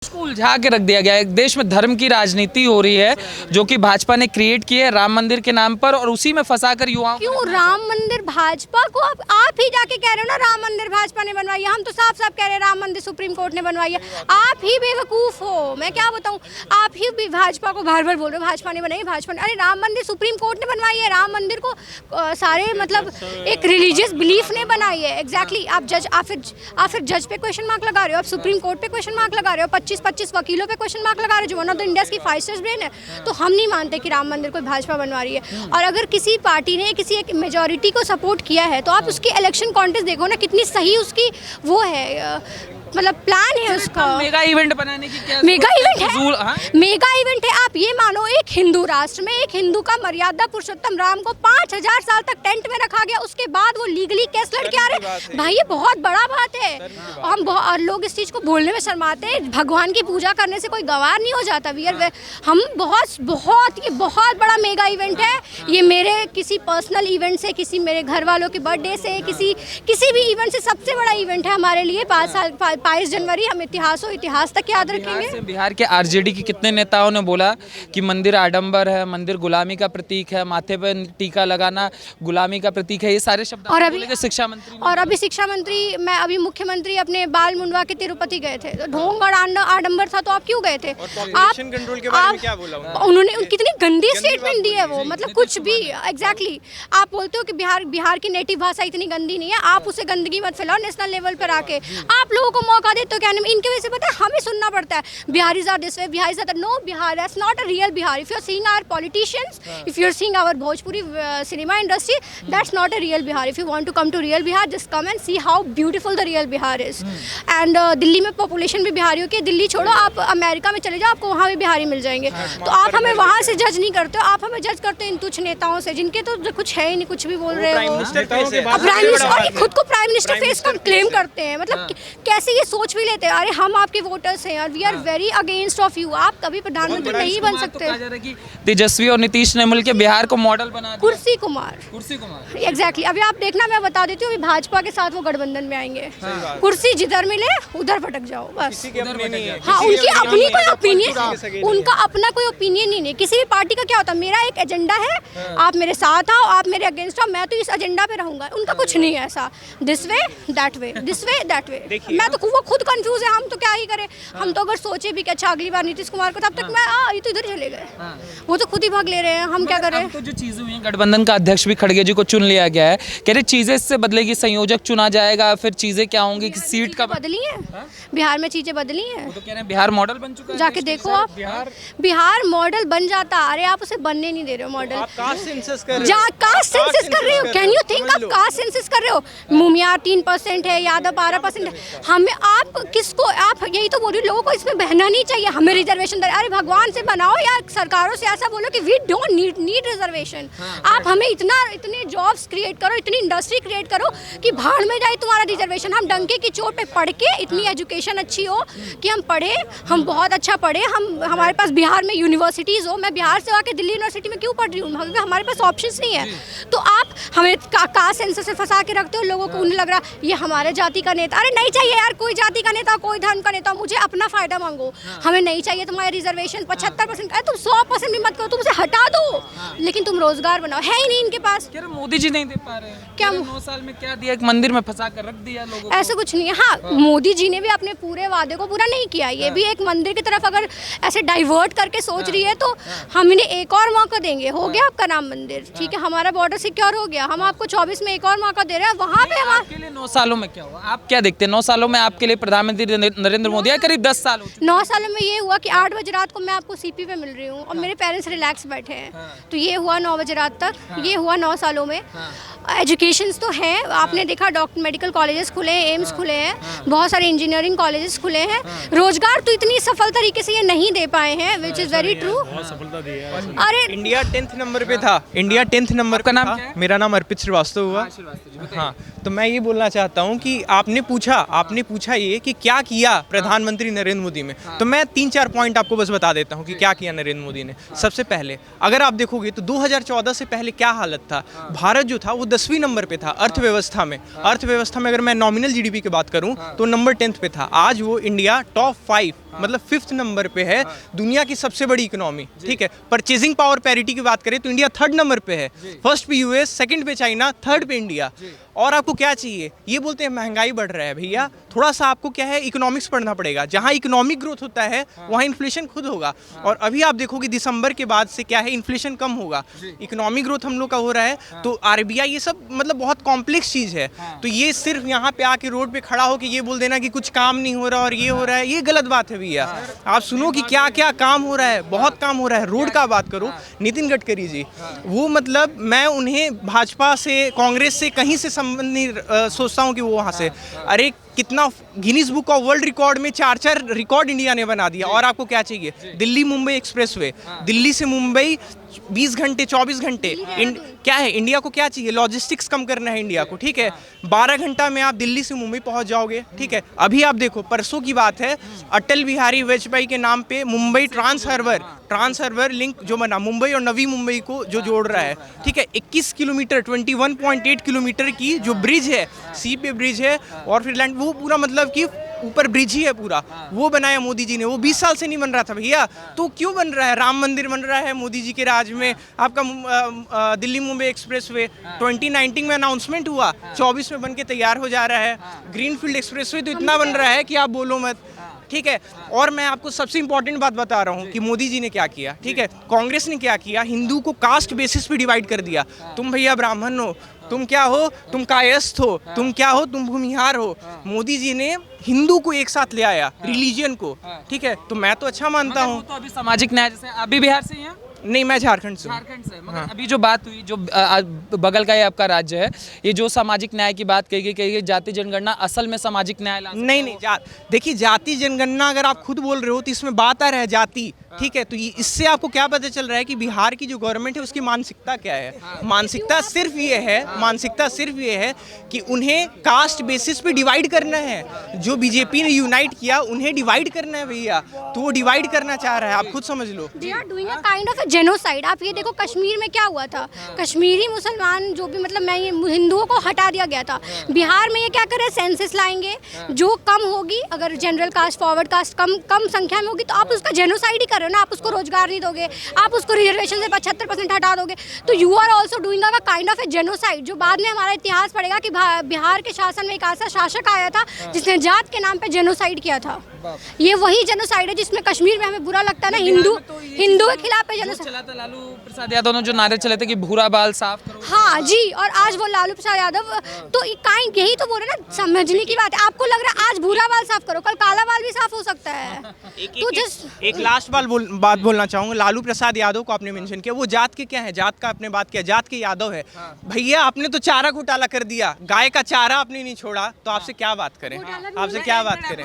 उसको उलझा के रख दिया गया है। देश में धर्म की राजनीति हो रही है जो कि भाजपा ने क्रिएट की है राम मंदिर के नाम पर, और उसी में फंसाकर युवाओं को। क्यों राम मंदिर भाजपा को? आप ही जाके कह रहे हो ना राम मंदिर भाजपा ने बनवाई है। हम तो साफ साफ कह रहे हैं राम मंदिर सुप्रीम कोर्ट ने बनवाई है। आप ही बेवकूफ हो, मैं क्या बताऊं। आप ही भी भाजपा को बार बार बोल रहे हो भाजपा ने बनाई, भाजपा ने। अरे राम मंदिर सुप्रीम कोर्ट ने बनवाई है। राम मंदिर को सारे मतलब एक रिलीजियस बिलीफ ने बनाई है। एग्जैक्टली। आप फिर जज पे क्वेश्चन मार्क लगा रहे हो, आप सुप्रीम कोर्ट पे क्वेश्चन मार्क लगा रहे हो, 25-25 वकीलों पे क्वेश्चन मार्क लगा रहे हो जो वन ऑफ द इंडिया की 5 स्टार ब्रेन है। तो हम नहीं मानते कि राम मंदिर कोई भाजपा बनवा रही है। और अगर किसी पार्टी ने किसी एक मेजॉरिटी को सपोर्ट किया है तो आप उसकी इलेक्शन कॉन्टेस्ट देखो ना, कितनी सही उसकी वो है, मतलब प्लान है उसका। मेगा इवेंट बनाने की क्या मेगा इवेंट है? हाँ? मेगा इवेंट है। आप ये मानो एक हिंदू राष्ट्र में एक हिंदू का मर्यादा पुरुषोत्तम राम को 5000 साल तक टेंट में रखा गया, उसके बाद वो लीगली केस लड़ के आ रहे। भाई ये बहुत बड़ा बात है। और लोग इस चीज़ को बोलने में शर्माते हैं। भगवान की पूजा करने से कोई गवार नहीं हो जाता। हम ये बहुत बड़ा मेगा इवेंट है। ये मेरे किसी पर्सनल इवेंट से, किसी मेरे घर वालों के बर्थडे से, किसी भी इवेंट से सबसे बड़ा इवेंट है हमारे लिए। 22 जनवरी हम इतिहास तक याद रखेंगे। बिहार के आरजेडी के कितने नेताओं ने बोला कि मंदिर आडंबर है, मंदिर गुलामी का प्रतीक है, माथे पर टीका लगाना गुलामी का प्रतीक है, ये सारे शब्द। और अभी शिक्षा मंत्री मैं अभी मुख्यमंत्री अपने बाल मुंडवा के तिरुपति गए थे, तो ढोंग और आडंबर था, तो आप क्यों गए थे? कंट्रोल के बारे में क्या बोला उन्होंने? कितनी गंदी स्टेटमेंट दी है वो, मतलब कुछ भी। एग्जैक्टली। आप बोलते हो कि बिहार की नेटिव भाषा इतनी गंदी नहीं है, आप उसे गंदगी मत फैलाओ नेशनल लेवल पर आके। आप लोगों को मौका देते हो क्या नहीं? इनके वजह से पता है हमें सुनना पड़ता है Biharis are this way, Biharis are no. Bihar that's not a real Bihar. If you are seeing our politicians, if you are seeing our Bhojpuri cinema industry, that's not a real Bihar. If you want to come to real Bihar, just come and see how beautiful the real Bihar is. And Delhi में population भी बिहारियों की। दिल्ली छोड़ो, आप America में चले जाओ, आपको वहाँ भी बिहारी मिल जाएंगे। तो आप हमें वहाँ से जज नहीं करते हो, आप हमें जज करते हो इन तुच्छ नेताओं से जिनके तो कुछ है ही नहीं, कुछ भी बोल रहे हो। प्राइम मिनिस्टर खुद को प्राइम मिनिस्टर फेस का क्लेम करते हैं, मतलब कैसे ये सोच भी लेते हैं। अरे हम आपके वोटर्स हैं और we are very against of you. आप कभी प्रधानमंत्री नहीं बन सकते। तेजस्वी और नीतीश ने मिलकर बिहार को मॉडल बना दिया। कुर्सी कुमार एग्जैक्टली। अभी आप देखना, मैं बता देती हूँ, अभी भाजपा के साथ वो गठबंधन में आएंगे। कुर्सी जिधर मिले उधर भटक जाओ बस। हाँ, उनकी अपनी कोई ओपिनियन, उनका अपना कोई ओपिनियन ही नहीं। किसी भी पार्टी का क्या होता है, मेरा एक एजेंडा है, आप मेरे साथ आओ, आप मेरे अगेंस्ट आओ, मैं तो इस एजेंडा पे रहूंगा। उनका कुछ नहीं है ऐसा, this way that way, this way that way. मैं तो वो खुद कंफ्यूज है, हम तो क्या ही करें। हम तो अगर सोचे भी कि अच्छा अगली बार नीतीश कुमार को, तब तक मैं ये तो इधर चले गए। वो तो खुद ही भाग ले रहे हैं, हम क्या करें। तो जो चीजें हुई हैं, गठबंधन का अध्यक्ष भी खड़गे जी को चुन लिया गया है, कह रहे चीजें इससे बदलेगी, संयोजक चुना जाएगा, फिर चीजें क्या होंगी कि सीट का बदली है। बिहार में चीजें बदली हैं। वो तो कह रहे हैं बिहार मॉडल बन चुका है। जाके देखो आप, बिहार मॉडल बन जाता। अरे आप उसे बनने नहीं दे रहे हो मॉडल। कास्ट सेंसस कर रहे हो। कैन यू थिंक आप कास्ट सेंसस कर रहे हो? मुमियार 3% है, यादव 12% है। हमें आप किसको, आप यही तो बोल रही हो, लोगों को इसमें बहना नहीं चाहिए, हमें रिजर्वेशन दे। अरे भगवान से बनाओ या सरकारों से ऐसा बोलो कि वी डोंट नीड रिजर्वेशन। आप हमें इतने जॉब्स क्रिएट करो, इतनी इंडस्ट्री क्रिएट करो कि भाड़ में जाए तुम्हारा रिजर्वेशन। हम डंके की चोट पे पढ़ के, इतनी एजुकेशन अच्छी हो कि हम पढ़े, हम बहुत अच्छा पढ़े, हमारे पास बिहार में यूनिवर्सिटीज़ हो। मैं बिहार से आके दिल्ली यूनिवर्सिटी में क्यों पढ़ रही हूँ? हमारे पास ऑप्शंस नहीं है। तो आप हमें कास्ट सेंसस से फंसा के रखते हो लोगों को। उन्हें लग रहा ये हमारे जाति का नेता। अरे नहीं चाहिए यार कोई जाति का नेता, कोई धर्म का नेता। मुझे अपना फायदा मांगो, हमें नहीं चाहिए तुम्हारे रिजर्वेशन 75%। अरे तुम 100% भी मत करो, तुम उसे हटा दो, लेकिन तुम रोजगार बनाओ। है ही नहीं इनके पास। मोदी जी नहीं दे पा रहे हैं क्या? 9 साल में क्या दिया? एक मंदिर में फंसा कर रख दिया लोगों को। ऐसा कुछ नहीं है। हाँ, मोदी जी ने भी अपने पूरे वादे को पूरा नहीं किया। ये भी एक मंदिर की तरफ अगर ऐसे डाइवर्ट करके सोच रही है तो हम इन्हें एक और मौका देंगे। हो गया आपका राम मंदिर, ठीक है, हमारा बॉर्डर सिक्योर हो गया, हम आपको 24 में एक और मौका दे रहे हैं। वहाँ पे आपके लिए 9 सालों में क्या हुआ? आप क्या देखते हैं 9 सालों में आपके लिए? प्रधानमंत्री नरेंद्र मोदी करीब 10 साल 9 सालों में ये हुआ कि 8 बजे रात को मैं आपको सीपी पे मिल रही हूँ और मेरे पेरेंट्स रिलैक्स बैठे हैं। तो ये हुआ 9 बजे रात तक। ये हुआ 9 सालों में। एजुकेशंस तो हैं, आपने देखा डॉक्टर मेडिकल कॉलेजेस खुले हैं, एम्स खुले हैं, बहुत सारे इंजीनियरिंग कॉलेजेस खुले हैं। रोजगार तो इतनी सफल तरीके से ये नहीं दे पाए हैं, विच इज़ वेरी ट्रू। अरे इंडिया 10th नंबर पे था, इंडिया 10th नंबर का नाम। मेरा नाम अर्पित श्रीवास्तव हुआ। हाँ, तो मैं ये बोलना चाहता हूँ कि आपने पूछा ये कि क्या किया प्रधानमंत्री नरेंद्र मोदी में। तो मैं 3-4 पॉइंट आपको बस बता देता हूँ कि क्या किया नरेंद्र मोदी ने। सबसे पहले अगर आप देखोगे तो 2014 से पहले क्या हालत था, भारत जो था वो 10वीं नंबर पे था अर्थव्यवस्था में। अगर मैं नॉमिनल जीडीपी की बात करूं तो नंबर 10th पे था। आज वो इंडिया टॉप 5 मतलब 5th नंबर पे है दुनिया की सबसे बड़ी इकोनॉमी, ठीक है। परचेजिंग पावर पैरिटी की बात करें तो इंडिया 3rd नंबर पे है, फर्स्ट पे यूएस, सेकंड पे चाइना, 3rd पे इंडिया। और आपको क्या चाहिए? ये बोलते हैं महंगाई बढ़ रहा है, भैया थोड़ा सा आपको क्या है, इकोनॉमिक्स पढ़ना पड़ेगा। जहाँ इकोनॉमिक ग्रोथ होता है वहाँ इन्फ्लेशन खुद होगा। और अभी आप देखोगे दिसंबर के बाद से क्या है, इन्फ्लेशन कम होगा, इकोनॉमिक ग्रोथ हम लोग का हो रहा है। तो आरबीआई, ये सब मतलब बहुत कॉम्प्लेक्स चीज़ है। तो ये सिर्फ यहाँ पे आके रोड पे खड़ा होकर ये बोल देना कि कुछ काम नहीं हो रहा और ये हो रहा है, ये गलत बात है भैया। आप सुनो कि क्या क्या काम हो रहा है, बहुत काम हो रहा है। रोड का बात करो, नितिन गडकरी जी, वो मतलब मैं उन्हें भाजपा से, कांग्रेस से कहीं से संबंध नहीं सोचता हूँ कि वो वहाँ से, अरे कितना Guinness book of world record में 4 रिकॉर्ड इंडिया ने बना दिया। और आपको क्या चाहिए? दिल्ली मुंबई एक्सप्रेसवे, दिल्ली से मुंबई 20 घंटे 24 घंटे। क्या है इंडिया को, क्या चाहिए? लॉजिस्टिक्स कम करना है इंडिया को, ठीक है। 12 घंटा में आप दिल्ली से मुंबई पहुंच जाओगे, ठीक है। अभी आप देखो, परसों की बात है, अटल बिहारी वाजपेयी के नाम पे मुंबई ट्रांस हार्बर लिंक जो बना, मुंबई और नवी मुंबई को जो जोड़ रहा है, ठीक है। 21 किलोमीटर 21.8 किलोमीटर की जो ब्रिज है, सी पे ब्रिज है, और फिर लैंड, वो पूरा मतलब कि ऊपर ब्रिज ही है पूरा, वो बनाया मोदी जी ने। वो 20 साल से नहीं बन रहा था भैया, तो क्यों बन रहा है? राम मंदिर बन रहा है मोदी जी के राज में। आपका दिल्ली मुंबई एक्सप्रेसवे 2019 में अनाउंसमेंट हुआ, 24 में बन के तैयार हो जा रहा है। ग्रीनफील्ड एक्सप्रेसवे तो इतना बन रहा है कि आप बोलो मत, ठीक है। और मैं आपको सबसे इंपॉर्टेंट बात बता रहा हूँ कि मोदी जी ने क्या किया, ठीक है। कांग्रेस ने क्या किया? हिंदू को कास्ट बेसिस पे डिवाइड कर दिया। तुम भैया ब्राह्मण हो, तुम क्या हो, तुम कायस्थ हो, तुम क्या हो, तुम भूमिहार हो। मोदी जी ने हिंदू को एक साथ ले आया, रिलीजियन को, ठीक है। तो मैं तो अच्छा मानता हूँ। तो अभी सामाजिक न्याय, जैसे आप भी बिहार से ही हैं? नहीं, मैं झारखंड से हूँ। झारखंड से, मगर अभी जो बात हुई, जो बगल का ये आपका राज्य है, ये जो सामाजिक न्याय की बात कही गई, जाति जनगणना असल में सामाजिक न्याय ला सकता है? नहीं, देखिए, जाति जनगणना अगर आप खुद बोल रहे हो तो इसमें बात आ रहा है जाति, ठीक है। तो इससे आपको क्या पता चल रहा है कि बिहार की जो गवर्नमेंट है उसकी मानसिकता क्या है? मानसिकता सिर्फ ये है कि उन्हें कास्ट बेसिस पे डिवाइड करना है। जो बीजेपी ने यूनाइट किया, उन्हें डिवाइड करना है भैया, तो वो डिवाइड करना चाह रहा है, आप खुद समझ लो। They are doing a kind of a genocide। आप ये देखो कश्मीर में क्या हुआ था, कश्मीरी मुसलमान जो भी, मतलब मैं ये हिंदुओं को हटा दिया गया था। बिहार में ये क्या कर रहे हैं, सेंसस लाएंगे, जो कम होगी, अगर जनरल कास्ट फॉरवर्ड कास्ट कम संख्या में होगी तो आप उसका जेनोसाइड ही कर रहे हो ना। आप उसको रोजगार नहीं दोगे, आप उसको रिजर्वेशन से 75% हटा दोगे, तो you are also doing a kind of a genocide. जो बाद में हमारा इतिहास पढ़ेगा कि बिहार के शासन में एक ऐसा शासक आया था जिसने जात के नाम पे जेनोसाइड किया था। ये वही जेनोसाइड है जिसमें कश्मीर में हमें बुरा लगता है ना, हिंदू के खिलाफ है जेनोसाइड। चला था लालू प्रसाद यादव ने, जो नारे चले थे कि भूरा बाल साफ करो। हाँ जी, और आज वो लालू प्रसाद यादव, तो काइंड यही तो बोल रहे ना, समझने की बात है। आपको लग रहा है आज भूरा बाल साफ करो, कल काला बाल भी साफ हो सकता है। तो जस्ट एक लास्ट बात बोलना चाहूंगा। लालू प्रसाद यादव को आपने मेंशन किया, वो जात के क्या है? जात का आपने बात किया, जात के यादव है। भैया आपने तो चारा घोटाला कर दिया, गाय का चारा आपने नहीं छोड़ा, तो आपसे क्या बात करें, आपसे क्या बात करें?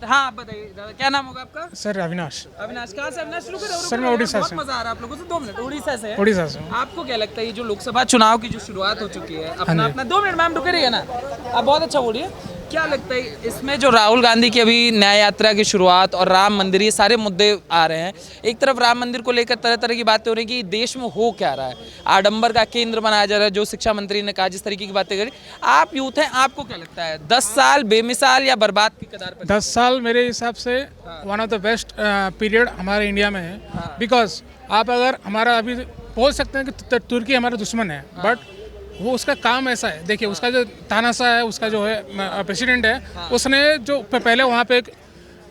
हाँ, आप बताइए दादा, क्या नाम होगा आपका? सर अविनाश। अविनाश, कहाँ से? अविनाश, सर मैं उड़ीसा से। मजा आ रहा है आप लोगों से। 2 मिनट, उड़ीसा से? उड़ीसा से। आपको क्या लगता है ये जो लोकसभा चुनाव की जो शुरुआत हो चुकी है, अपना 2 मिनट मैम रुके रहिए ना, आप बहुत अच्छा बोलिए। क्या लगता है इसमें जो राहुल गांधी की अभी न्याय यात्रा की शुरुआत और राम मंदिर, ये सारे मुद्दे आ रहे हैं। एक तरफ राम मंदिर को लेकर तरह तरह की बातें हो रही हैं कि देश में हो क्या रहा है, आडंबर का केंद्र बनाया जा रहा है, जो शिक्षा मंत्री ने कहा, जिस तरीके की बातें करी। आप यूथ हैं, आपको क्या लगता है 10 साल बेमिसाल या बर्बाद की कगार पर? 10 साल मेरे हिसाब से one of the best period हमारे इंडिया में है। बिकॉज आप अगर हमारा अभी बोल सकते हैं कि तुर्की हमारा दुश्मन है, बट वो उसका काम ऐसा है। देखिए उसका जो तानाशाह है, उसका जो है प्रेसिडेंट है, उसने जो पहले वहाँ पे एक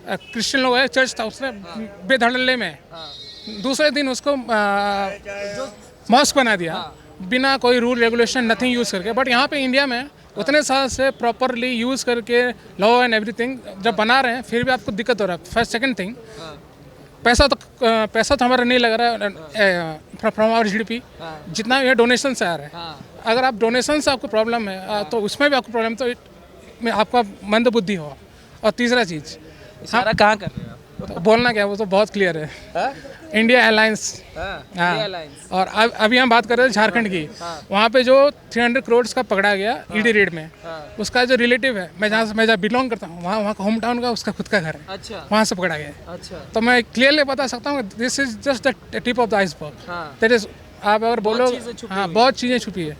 क्रिश्चियन लोग है, चर्च था, उसने बेधड़ल्ले में दूसरे दिन उसको मॉस्क बना दिया, बिना कोई रूल रेगुलेशन नथिंग यूज़ करके। बट यहाँ पे इंडिया में उतने साल से प्रॉपरली यूज़ करके लॉ एंड एवरीथिंग जब बना रहे हैं, फिर भी आपको दिक्कत हो रहा है। फर्स्ट सेकंड थिंग, पैसा तो हमारा नहीं लग रहा है फ्रॉम आवर जीडीपी, जितना ये डोनेशन से आ रहा है। अगर आप डोनेशन से आपको प्रॉब्लम है तो उसमें भी आपको प्रॉब्लम, तो आपका मंद बुद्धि हो। और तीसरा चीज़, सारा कहाँ कर रहे हैं तो बोलना क्या, वो तो बहुत क्लियर है। India alliance. और अभी हम बात कर रहे हैं झारखंड की, वहाँ पे जो 300 करोड़ का पकड़ा गया ईडी रेड में, उसका जो रिलेटिव है, मैं जहाँ बिलोंग करता हूँ, वहाँ का होम टाउन का उसका खुद का घर है। अच्छा। वहाँ से पकड़ा गया। अच्छा। तो मैं क्लियरली बता सकता हूँ, this is just the tip of the iceberg. That is, आप अगर बोलो, हाँ बहुत चीज़ें छुपी है।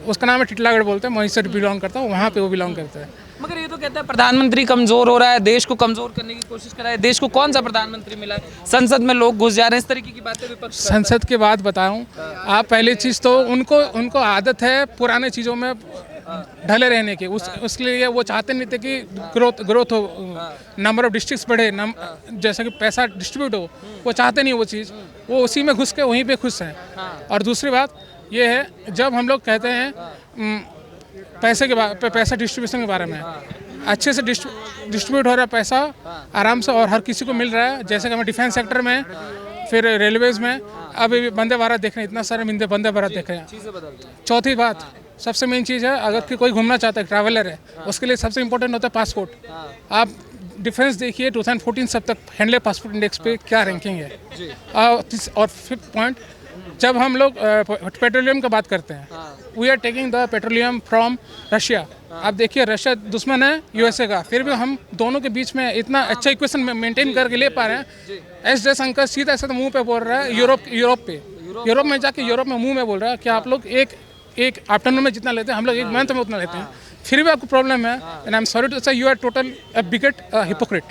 उसका नाम है टिटलागढ़ बोलते हैं, वहीं से बिलोंग करता हूँ, वहाँ पे वो बिलोंग करते हैं। मगर ये तो कहते हैं प्रधानमंत्री कमजोर हो रहा है, देश को कमजोर करने की कोशिश कर रहा है। देश को कौन सा प्रधानमंत्री मिला है? संसद में लोग घुस जा रहे हैं, इस तरीके की बातें विपक्ष करता है। संसद की बात बताऊं, आप पहली चीज़ तो उनको आदत है पुराने चीज़ों में ढले रहने की। उसके लिए वो चाहते नहीं थे कि ग्रोथ हो, नंबर ऑफ डिस्ट्रिक्ट्स बढ़े, जैसा कि पैसा डिस्ट्रीब्यूट हो, वो चाहते नहीं वो चीज़। वो उसी में घुस के वहीं पे खुश हैं। और दूसरी बात ये है, जब हम लोग कहते हैं पैसा डिस्ट्रीब्यूशन के बारे में, अच्छे से डिस्ट्रीब्यूट हो रहा है पैसा आराम से और हर किसी को मिल रहा है। जैसे कि हमें डिफेंस सेक्टर में, फिर रेलवेज में, अभी वंदे भारत देख रहे हैं, इतना सारे वंदे भारत देख रहे हैं। चौथी बात, सबसे मेन चीज़ है, अगर कोई घूमना चाहता है, ट्रैवलर है, उसके लिए सबसे इंपॉर्टेंट होता है पासपोर्ट। आप डिफेंस देखिए 2014 सब तक हैंडले पासपोर्ट इंडेक्स पे क्या रैंकिंग है। और फिफ्थ पॉइंट, जब हम लोग पेट्रोलियम की बात करते हैं, we are taking the petroleum from Russia. आप देखिए रशिया दुश्मन है यूएसए का, फिर भी हम दोनों के बीच में इतना अच्छा इक्वेशन मेंटेन करके ले पा रहे हैं। एस जयशंकर सीधा ऐसा तो मुंह पे बोल रहा है, यूरोप में जाके यूरोप में मुंह में बोल रहा है कि आप लोग एक आफ्टरनून में जितना लेते हैं, हम लोग एक मंथ में उतना लेते हैं, फिर भी आपको प्रॉब्लम है। And I am sorry to say you are total bigot hypocrite.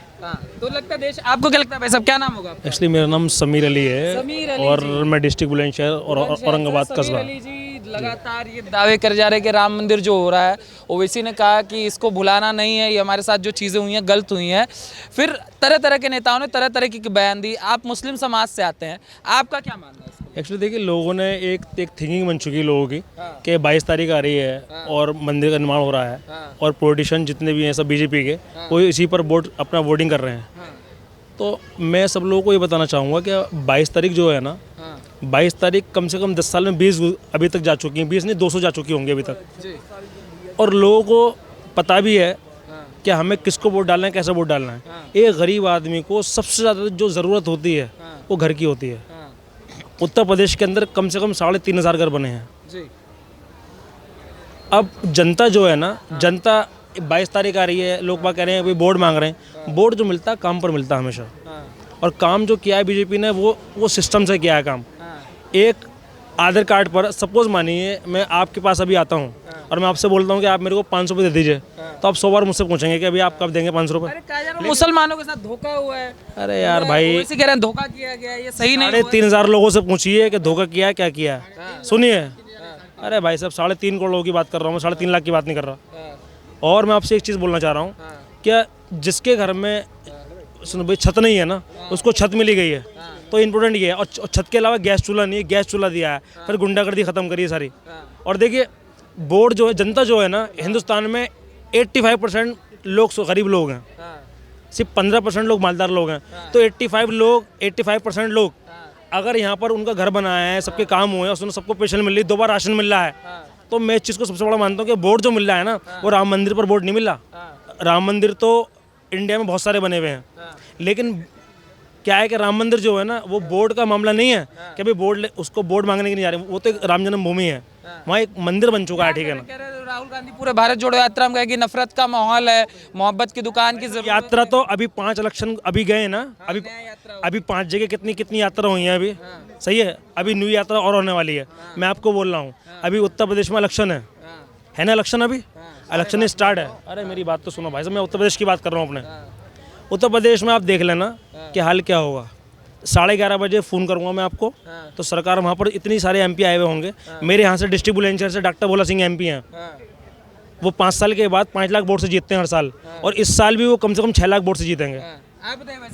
तो लगता है देश, आपको क्या लगता है भाई साहब, क्या नाम होगा आपका? एक्चुअली मेरा नाम समीर अली है। समीर अली और जी। मैं डिस्ट्रिक्ट बुलंदशहर और औरंगाबाद समीर कस्बा। अली जी लगातार ये दावे कर जा रहे हैं कि राम मंदिर जो हो रहा है, ओवैसी ने कहा कि इसको भुलाना नहीं है, ये हमारे साथ जो चीज़ें हुई हैं गलत हुई हैं। फिर तरह तरह के नेताओं ने तरह तरह की बयान दी। आप मुस्लिम समाज से आते हैं, आपका क्या मानना है इसको? एक्चुअली देखिए, लोगों ने एक थिंकिंग बन चुकी है लोगों की कि 22 तारीख आ रही है और मंदिर का निर्माण हो रहा है और पॉलिटिशियन जितने भी हैं सब बीजेपी के, वो इसी पर अपना वोटिंग कर रहे हैं। तो मैं सब लोगों को ये बताना चाहूँगा कि 22 तारीख जो है ना, 22 तारीख कम से कम 10 साल में 20 अभी तक जा चुकी हैं, 20 नहीं 200 जा चुकी होंगी अभी तक। और लोगों को पता भी है कि हमें किसको वोट डालना है, कैसे वोट डालना है। एक गरीब आदमी को सबसे ज़्यादा जो ज़रूरत होती है वो घर की होती है। उत्तर प्रदेश के अंदर कम से कम 3,500 घर बने हैं। अब जनता जो है ना, जनता 22 तारीख आ रही है, लोग बात कह रहे हैं, वोट मांग रहे हैं। वोट जो मिलता है काम पर मिलता है हमेशा। और काम जो किया है बीजेपी ने, वो सिस्टम से किया है काम। एक आधार कार्ड पर सपोज मानिए मैं आपके पास अभी आता हूँ और मैं आपसे बोलता हूँ कि आप मेरे को 500 रुपये दे दीजिए, तो आप 100 बार मुझसे पूछेंगे कि अभी आप कब देंगे 500 रुपये। अरे कहा जा रहा है मुसलमानों के साथ धोखा हुआ है। अरे यार भाई, ओवैसी कह रहे हैं धोखा किया गया है, ये सही नहीं हुआ। 3,500 लोगों से पूछिए कि धोखा किया है, क्या किया है। सुनिए, अरे भाई साहब 3.5 करोड़ लोगों की बात कर रहा हूँ मैं, 3.5 लाख की बात नहीं कर रहा। और मैं आपसे एक चीज़ बोलना चाह रहा हूँ, क्या जिसके घर में सुनो भाई छत नहीं है ना, उसको छत मिली गई है, तो इम्पोर्टेंट ये है। और छत के अलावा गैस चूल्हा नहीं है, गैस चूल्हा दिया है, फिर गुंडागर्दी ख़त्म करी है सारी। और देखिए वोट जो है, जनता जो है ना हिंदुस्तान में 85% लोग गरीब लोग हैं, सिर्फ 15% लोग मालदार लोग हैं। तो 85% लोग अगर यहाँ पर उनका घर बनाया है, सबके काम हुए हैं, उसमें सबको पेंशन मिल रही, 2 बार राशन मिल रहा है, तो मैं इस चीज़ को सबसे बड़ा मानता हूँ कि वोट जो मिल रहा है ना, वो राम मंदिर पर वोट नहीं मिल रहा। राम मंदिर तो इंडिया में बहुत सारे बने हुए हैं, लेकिन क्या है कि राम मंदिर जो है ना, वो बोर्ड का मामला नहीं है कि अभी उसको बोर्ड मांगने की नहीं जा रहे। वो तो एक राम जन्मभूमि है, वहाँ एक मंदिर बन चुका है, ठीक है ना। कह रहे हैं राहुल गांधी पूरे भारत जोड़ो यात्रा में कहेगी नफरत का माहौल है, मोहब्बत की दुकान की जरूरत यात्रा तो अभी 5 इलेक्शन अभी गए ना, अभी 5 जगह कितनी यात्रा हुई है अभी, सही है। अभी न्यू यात्रा और होने वाली है। मैं आपको बोल रहा हूँ, अभी उत्तर प्रदेश में इलेक्शन है ना, इलेक्शन अभी इलेक्शन स्टार्ट है। अरे मेरी बात तो सुनो भाई साहब, मैं उत्तर प्रदेश की बात कर रहा हूँ अपने। उत्तर प्रदेश में आप देख लेना कि हाल क्या होगा। 11:30 बजे फ़ोन करूँगा मैं आपको, तो सरकार वहाँ पर इतनी सारे एमपी आए हुए होंगे। मेरे यहाँ से डिस्ट्रिक्ट बुलंदशहर से डॉक्टर भोला सिंह एमपी हैं, वो 5 साल के बाद 5 लाख वोट से जीतते हैं हर साल, और इस साल भी वो कम से कम 6 लाख वोट से जीतेंगे। आप बताइए